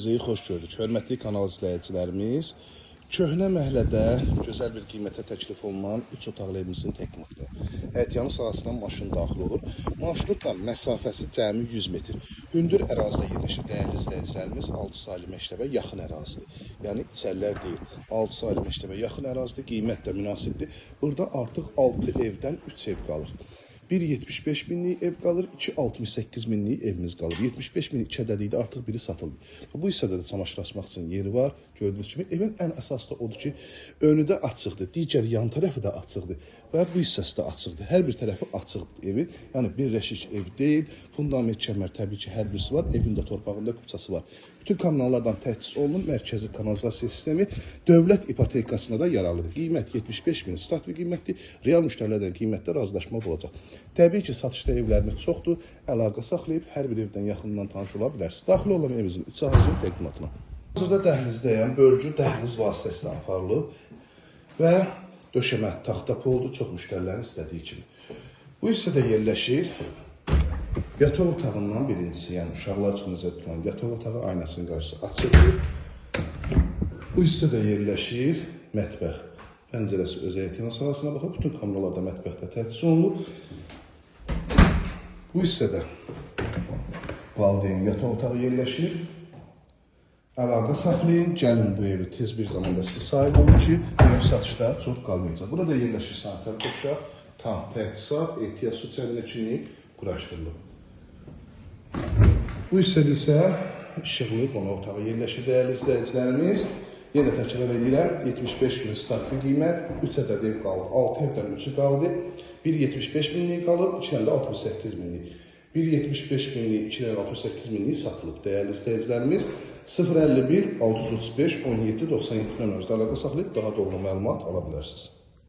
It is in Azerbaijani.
Sizi xoş gördük. Hörmətli kanal izləyicilərimiz, köhnə məhəllədə gözəl bir qiymətə təklif olunan 3 otaqlı evimizin təqdimatı. Həyətyanı sahəsindən maşın daxil olur. Marşrutla məsafəsi cəmi 100 metr. Hündür ərazidə yerləşir. Dəyərli izləyicilərimiz, 6 saylı məktəbə yaxın ərazidir. Yəni içərilər deyil. 6 saylı məktəbə yaxın ərazidir. Qiymət də münasibdir. Burada artıq 6 evdən 3 ev qalır. 1,75 minlik ev qalır, 2,68 minlik evimiz qalır. 75 min 2 ədədi də artıq biri satıldı. Bu hissədə də çamaşır asmaq üçün yeri var. Gördüyünüz kimi evin ən əsası da odur ki, önü də açıqdır, digər yan tərəfi də açıqdır və bu hissəsi də açıqdır. Hər bir tərəfi açıqdır evin. Yəni birləşik ev deyil. Fundament kəmər təbii ki, hər birisi var. Evin də torpağında kupçası var. Bütün kanallardan təchiz olunur. Mərkəzi kanalizasiya sistemi dövlət ipotekasına da yararlıdır. Qiymət 75 min start bir qiymətdir. Real müştərilərdən qiymətdə razılaşma olacaq. Təbii ki, satışda evlərimiz çoxdur. Əlaqə saxlayıb hər bir evdən yaxından tanış ola bilərsiniz. Daxil olan evimizin iç sahəsinin təqdimatına. Hazırda dəhlizdəyəm. Bölgü dəhliz vasitəsilə aparılıb və döşəmə taxta poldur. Çox müştərilərin istədiyi kimi. Bu hissədə yerləşir yataq otağından birincisi, yəni uşaqlar üçün nəzərdə tutulan yataq otağı aynasının qarşısı açılır. Bu hissədə yerləşir mətbəx. Pəncərəsi öz həyətyanı sahəsinə baxıb, bütün kameralarda mətbəxdə təchiz olunub. Bu hissədə valideyn yataq otağı yerləşir. Əlaqə saxlayın, gəlin bu evi tez bir zamanda siz sahib olun ki, ev satışda çox qalmayacaq. Burada yerləşir sanitar qovşaq, tam təchizat, ehtiyac su çəvinə kimi quraşdırılıb. Bu hissədə isə işıqlı qonaq otağı yerləşir dəyərli izləyicilərimiz. Yenə təkrar edirəm, 75 min startlı qiymət, 3 ədəd ev qaldı, 6 evdən 3'ü qaldı, 1,75 minlik qalıb, 2 dənə də 68 minlik. 1,75 minlik, 2 dənə 68 minlik satılıb. Dəyərli izləyicilərimiz 051 635 17 97 nömrəmizdə əlaqə saxlayıb daha doğru məlumat ala bilərsiniz.